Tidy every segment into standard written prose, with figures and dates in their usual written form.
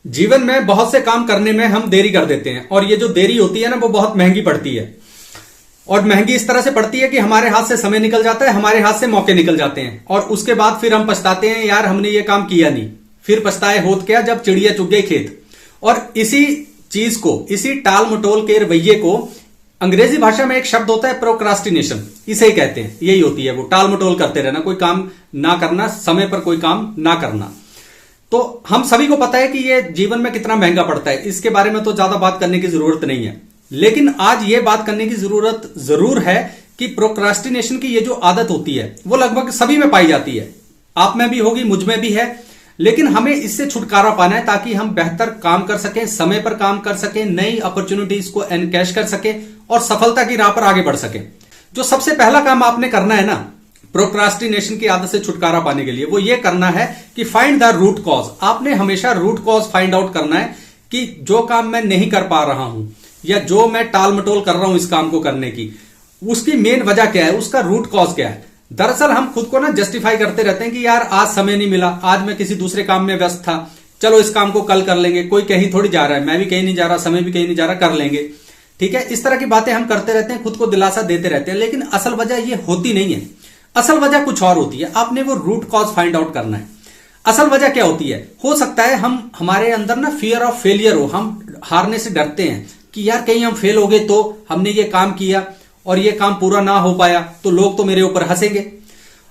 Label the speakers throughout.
Speaker 1: जीवन में बहुत से काम करने में हम देरी कर देते हैं और ये जो देरी होती है ना वो बहुत महंगी पड़ती है। और महंगी इस तरह से पड़ती है कि हमारे हाथ से समय निकल जाता है, हमारे हाथ से मौके निकल जाते हैं और उसके बाद फिर हम पछताते हैं, यार हमने ये काम किया नहीं। फिर पछताए होत क्या जब चिड़िया चुग गई खेत। और इसी चीज को, इसी टाल मटोल के रवैये को अंग्रेजी भाषा में एक शब्द होता है प्रोक्रास्टिनेशन, इसे ही कहते हैं। यही होती है वो टाल मटोल करते रहना, कोई काम ना करना, समय पर कोई काम ना करना। तो हम सभी को पता है कि ये जीवन में कितना महंगा पड़ता है, इसके बारे में तो ज्यादा बात करने की जरूरत नहीं है। लेकिन आज ये बात करने की जरूरत जरूर है कि प्रोक्रास्टिनेशन की ये जो आदत होती है वो लगभग सभी में पाई जाती है। आप में भी होगी, मुझ में भी है। लेकिन हमें इससे छुटकारा पाना है ताकि हम बेहतर काम कर सकें, समय पर काम कर सकें, नई अपॉर्चुनिटीज को एनकैश कर सकें और सफलता की राह पर आगे बढ़ सकें। जो सबसे पहला काम आपने करना है ना प्रोक्रास्टिनेशन की आदत से छुटकारा पाने के लिए, वो ये करना है कि फाइंड द रूट कॉज। आपने हमेशा रूट कॉज फाइंड आउट करना है कि जो काम मैं नहीं कर पा रहा हूं या जो मैं टाल मटोल कर रहा हूं इस काम को करने की, उसकी मेन वजह क्या है, उसका रूट कॉज क्या है। दरअसल हम खुद को ना जस्टिफाई करते रहते हैं कि यार आज समय नहीं मिला, आज मैं किसी दूसरे काम में व्यस्त था, चलो इस काम को कल कर लेंगे, कोई कहीं थोड़ी जा रहा है, मैं भी कहीं नहीं जा रहा, समय भी कहीं नहीं जा रहा, कर लेंगे। ठीक है, इस तरह की बातें हम करते रहते हैं, खुद को दिलासा देते रहते हैं। लेकिन असल वजह ये होती नहीं है, असल वजह कुछ और होती है। आपने वो रूट कॉज फाइंड आउट करना है। असल वजह क्या होती है, हो सकता है हमारे अंदर ना फियर ऑफ फेलियर हो, हम हारने से डरते हैं कि यार कहीं हम फेल हो गए तो हमने ये काम किया और ये काम पूरा ना हो पाया तो लोग तो मेरे ऊपर हंसेंगे।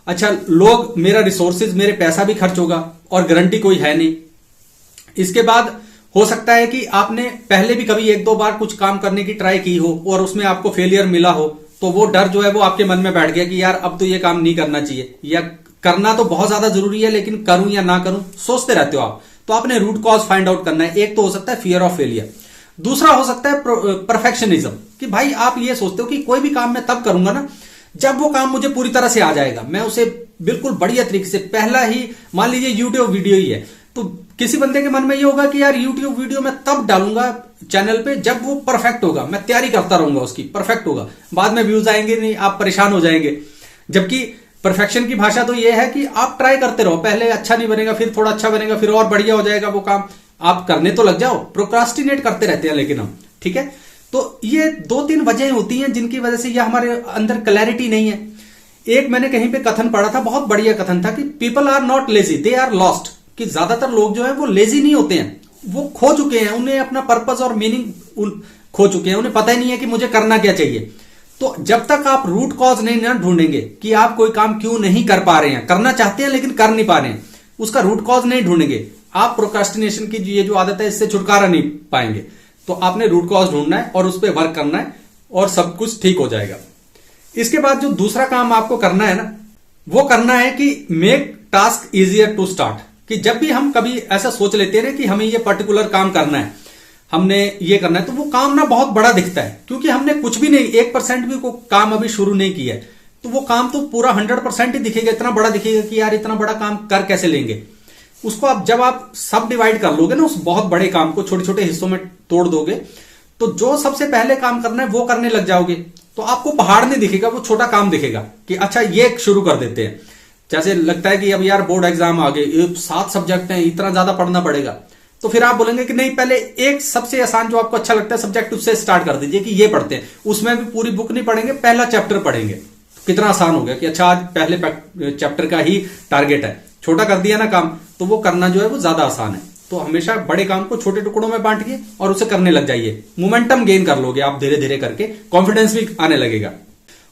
Speaker 1: अच्छा, लोग, मेरा रिसोर्सेज, मेरे पैसा भी खर्च होगा और गारंटी कोई है नहीं। इसके बाद हो सकता है कि आपने पहले भी कभी एक दो बार कुछ काम करने की ट्राई की हो और उसमें आपको फेलियर मिला हो, तो वो डर जो है वो आपके मन में बैठ गया कि यार अब तो ये काम नहीं करना चाहिए, या करना तो बहुत ज्यादा जरूरी है लेकिन करूं या ना करूं सोचते रहते हो आप। तो आपने रूट कॉज फाइंड आउट करना है। एक तो हो सकता है फियर ऑफ फेलियर, दूसरा हो सकता है परफेक्शनिज्म, कि भाई आप ये सोचते हो कि कोई भी काम मैं तब करूंगा ना जब वो काम मुझे पूरी तरह से आ जाएगा, मैं उसे बिल्कुल बढ़िया तरीके से, पहला ही मान लीजिए यूट्यूब वीडियो ही है तो किसी बंदे के मन में ये होगा कि यार यूट्यूब वीडियो मैं तब डालूंगा चैनल पे जब वो परफेक्ट होगा, मैं तैयारी करता रहूंगा उसकी, परफेक्ट होगा, बाद में व्यूज आएंगे नहीं, आप परेशान हो जाएंगे। जबकि परफेक्शन की भाषा तो ये है कि आप ट्राई करते रहो, पहले अच्छा नहीं बनेगा, फिर थोड़ा अच्छा बनेगा, फिर और बढ़िया हो जाएगा वो काम, आप करने तो लग जाओ। प्रोक्रास्टिनेट करते रहते हैं लेकिन हम, ठीक है। तो ये दो तीन वजहें होती हैं जिनकी वजह से यह हमारे अंदर क्लैरिटी नहीं है। एक मैंने कहीं पे कथन पढ़ा था, बहुत बढ़िया कथन था कि people are not lazy, they are lost. कि ज्यादातर लोग जो है वो लेजी नहीं होते हैं, वो खो चुके हैं, उन्हें अपना पर्पस और मीनिंग खो चुके हैं, उन्हें पता ही नहीं है कि मुझे करना क्या चाहिए। तो जब तक आप रूट कॉज नहीं ना ढूंढेंगे कि आप कोई काम क्यों नहीं कर पा रहे हैं, करना चाहते हैं लेकिन कर नहीं पा रहे हैं, उसका रूट कॉज नहीं ढूंढेंगे, आप प्रोक्रास्टिनेशन की ये जो आदत है इससे छुटकारा नहीं पाएंगे। तो आपने रूट कॉज ढूंढना है और उस पर वर्क करना है और सब कुछ ठीक हो जाएगा। इसके बाद जो दूसरा काम आपको करना है ना, वो करना है कि make task easier to start. कि जब भी हम कभी ऐसा सोच लेते हैं कि हमें ये पर्टिकुलर काम करना है, हमने ये करना है, तो वो काम ना बहुत बड़ा दिखता है क्योंकि हमने कुछ भी नहीं, 1% भी को काम अभी शुरू नहीं किया है। तो वो काम तो पूरा 100% ही दिखेगा, इतना बड़ा दिखेगा कि यार इतना बड़ा काम कर कैसे लेंगे। उसको आप जब आप सब डिवाइड कर लोगे ना, उस बहुत बड़े काम को छोटे छोटे हिस्सों में तोड़ दोगे, तो जो सबसे पहले काम करना है वो करने लग जाओगे, तो आपको पहाड़ नहीं दिखेगा, वो छोटा काम दिखेगा कि अच्छा ये शुरू कर देते हैं। जैसे लगता है कि अब यार बोर्ड एग्जाम आ गए, 7 सब्जेक्ट हैं, इतना ज्यादा पढ़ना पड़ेगा, तो फिर आप बोलेंगे कि नहीं, पहले एक सबसे आसान जो आपको अच्छा लगता है सब्जेक्ट उससे स्टार्ट कर दीजिए कि ये पढ़ते हैं, उसमें भी पूरी बुक नहीं पढ़ेंगे, पहला चैप्टर पढ़ेंगे। तो कितना आसान हो गया कि अच्छा आज पहले चैप्टर का ही टारगेट है, छोटा कर दिया ना काम, तो वो करना जो है वो ज्यादा आसान है। तो हमेशा बड़े काम को छोटे टुकड़ों में बांटिए और उसे करने लग जाइए, मोमेंटम गेन कर लोगे आप धीरे धीरे करके, कॉन्फिडेंस भी आने लगेगा।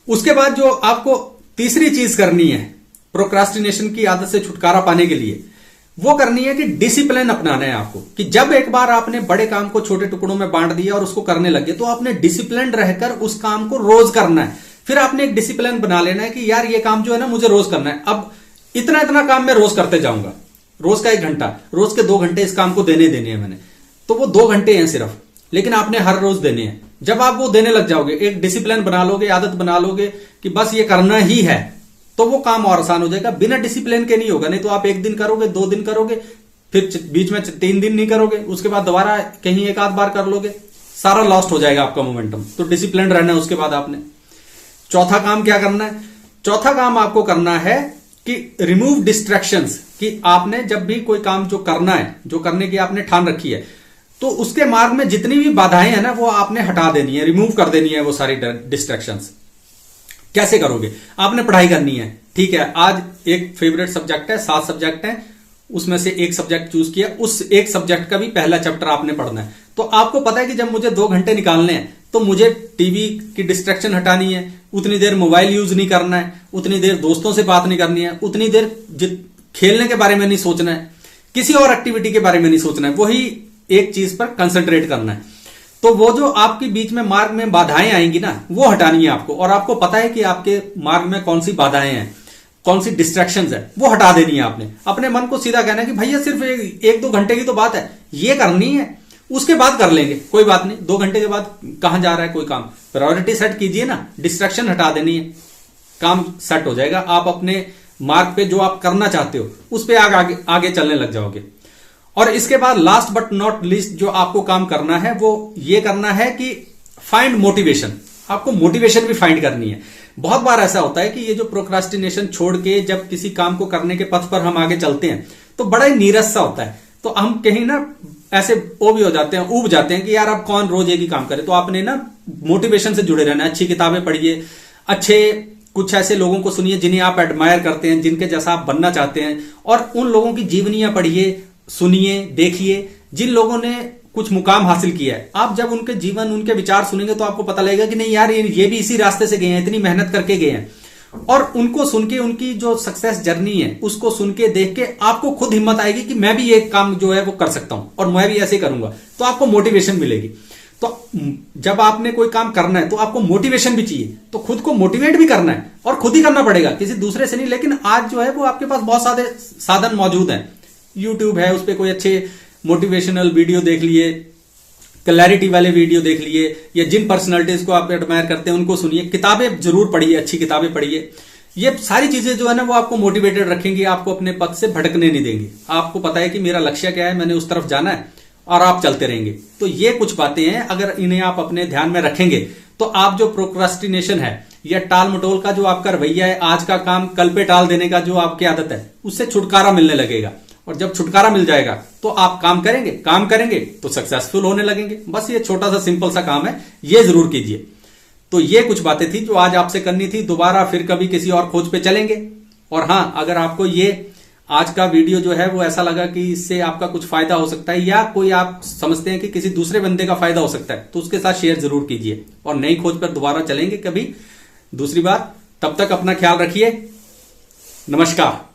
Speaker 1: उसके बाद जो आपको तीसरी चीज करनी है प्रोक्रास्टिनेशन की आदत से छुटकारा पाने के लिए, वो करनी है कि डिसिप्लिन अपनाना है आपको। कि जब एक बार आपने बड़े काम को छोटे टुकड़ों में बांट दिया और उसको करने लगे, तो आपने डिसिप्लिन रहकर उस काम को रोज करना है। फिर आपने एक डिसिप्लिन बना लेना है कि यार ये काम जो है ना मुझे रोज करना है, अब इतना इतना काम मैं रोज करते जाऊंगा, रोज का 1 घंटा, रोज के 2 घंटे इस काम को देने हैं मैंने, तो वो 2 घंटे हैं सिर्फ, लेकिन आपने हर रोज देने हैं। जब आप वो देने लग जाओगे, एक डिसिप्लिन बना लोगे, आदत बना लोगे कि बस ये करना ही है, तो वो काम और आसान हो जाएगा। बिना डिसिप्लिन के नहीं होगा, नहीं तो आप 1 दिन करोगे, 2 दिन करोगे, फिर बीच में 3 दिन नहीं करोगे, उसके बाद दोबारा कहीं 1 आध बार कर लोगे, सारा लॉस्ट हो जाएगा आपका मोमेंटम। तो डिसिप्लिन रहना है। उसके बाद आपने चौथा काम क्या करना है, चौथा काम आपको करना है कि रिमूव डिस्ट्रैक्शंस, कि आपने जब भी कोई काम जो करना है, जो करने की आपने ठान रखी है, तो उसके मार्ग में जितनी भी बाधाएं हैं ना वो आपने हटा देनी है, रिमूव कर देनी है वो सारी डिस्ट्रैक्शंस। कैसे करोगे? आपने पढ़ाई करनी है, ठीक है, आज एक फेवरेट सब्जेक्ट है, 7 सब्जेक्ट है, उसमें से एक सब्जेक्ट चूज किया, उस एक सब्जेक्ट का भी पहला चैप्टर आपने पढ़ना है। तो आपको पता है कि जब मुझे 2 घंटे निकालने हैं तो मुझे टीवी की डिस्ट्रैक्शन हटानी है, उतनी देर मोबाइल यूज नहीं करना है, उतनी देर दोस्तों से बात नहीं करनी है, उतनी देर खेलने के बारे में नहीं सोचना है, किसी और एक्टिविटी के बारे में नहीं सोचना है, वही एक चीज पर कंसंट्रेट करना है। तो वो जो आपके बीच में मार्ग में बाधाएं आएंगी ना, वो हटानी है आपको, और आपको पता है कि आपके मार्ग में कौन सी बाधाएं हैं, कौन सी डिस्ट्रैक्शंस है, वो हटा देनी है आपने। अपने मन को सीधा कहना है कि भैया सिर्फ 1-2 घंटे की तो बात है, ये करनी है, उसके बाद कर लेंगे, कोई बात नहीं, 2 घंटे के बाद कहां जा रहा है कोई काम, प्रायोरिटी सेट कीजिए ना, डिस्ट्रैक्शन हटा देनी है, काम सेट हो जाएगा, आप अपने मार्ग पे जो आप करना चाहते हो उस पे आगे चलने लग जाओगे। और इसके बाद लास्ट बट नॉट लीस्ट जो आपको काम करना है वो ये करना है कि फाइंड मोटिवेशन। आपको मोटिवेशन भी फाइंड करनी है। बहुत बार ऐसा होता है कि ये जो प्रोक्रास्टिनेशन छोड़ के जब किसी काम को करने के पथ पर हम आगे चलते हैं तो बड़ा ही नीरस सा होता है, तो हम कहीं ना ऐसे वो भी हो जाते हैं, ऊब जाते हैं कि यार अब कौन रोज एक ही काम करे। तो आपने ना मोटिवेशन से जुड़े रहना है, अच्छी किताबें पढ़िए, अच्छे कुछ ऐसे लोगों को सुनिए जिन्हें आप एडमायर करते हैं, जिनके जैसा आप बनना चाहते हैं, और उन लोगों की जीवनियां पढ़िए, सुनिए, देखिए, जिन लोगों ने कुछ मुकाम हासिल किया है। आप जब उनके जीवन, उनके विचार सुनेंगे तो आपको पता लगेगा कि नहीं यार ये भी इसी रास्ते से गए हैं, इतनी मेहनत करके गए हैं। और उनको सुन के, उनकी जो सक्सेस जर्नी है उसको सुन के, देख के आपको खुद हिम्मत आएगी कि मैं भी एक काम जो है वो कर सकता हूं और मैं भी ऐसे करूंगा, तो आपको मोटिवेशन मिलेगी। तो जब आपने कोई काम करना है तो आपको मोटिवेशन भी चाहिए, तो खुद को मोटिवेट भी करना है और खुद ही करना पड़ेगा, किसी दूसरे से नहीं। लेकिन आज जो है वो आपके पास बहुत सारे साधन मौजूद हैं। यूट्यूब है, उस पर कोई अच्छे मोटिवेशनल वीडियो देख लिए, क्लैरिटी वाले वीडियो देख लिए, या जिन पर्सनालिटीज को आप एडमायर करते हैं उनको सुनिए, किताबें जरूर पढ़िए, अच्छी किताबें पढ़िए। ये सारी चीजें जो है ना वो आपको मोटिवेटेड रखेंगी, आपको अपने पथ से भटकने नहीं देंगी। आपको पता है कि मेरा लक्ष्य क्या है, मैंने उस तरफ जाना है, और आप चलते रहेंगे। तो ये कुछ बातें हैं, अगर इन्हें आप अपने ध्यान में रखेंगे तो आप जो प्रोक्रास्टिनेशन है या टाल मटोल का जो आपका रवैया है, आज का काम कल पे टाल देने का जो आपकी आदत है, उससे छुटकारा मिलने लगेगा। और जब छुटकारा मिल जाएगा तो आप काम करेंगे तो सक्सेसफुल होने लगेंगे। बस ये छोटा सा सिंपल सा काम है, ये जरूर कीजिए। तो ये कुछ बातें थी जो आज आपसे करनी थी। दोबारा फिर कभी किसी और खोज पे चलेंगे। और हां, अगर आपको ये आज का वीडियो जो है वो ऐसा लगा कि इससे आपका कुछ फायदा हो सकता है, या कोई आप समझते हैं कि किसी दूसरे बंदे का फायदा हो सकता है, तो उसके साथ शेयर जरूर कीजिए। और नई खोज पर दोबारा चलेंगे कभी दूसरी बार। तब तक अपना ख्याल रखिए। नमस्कार।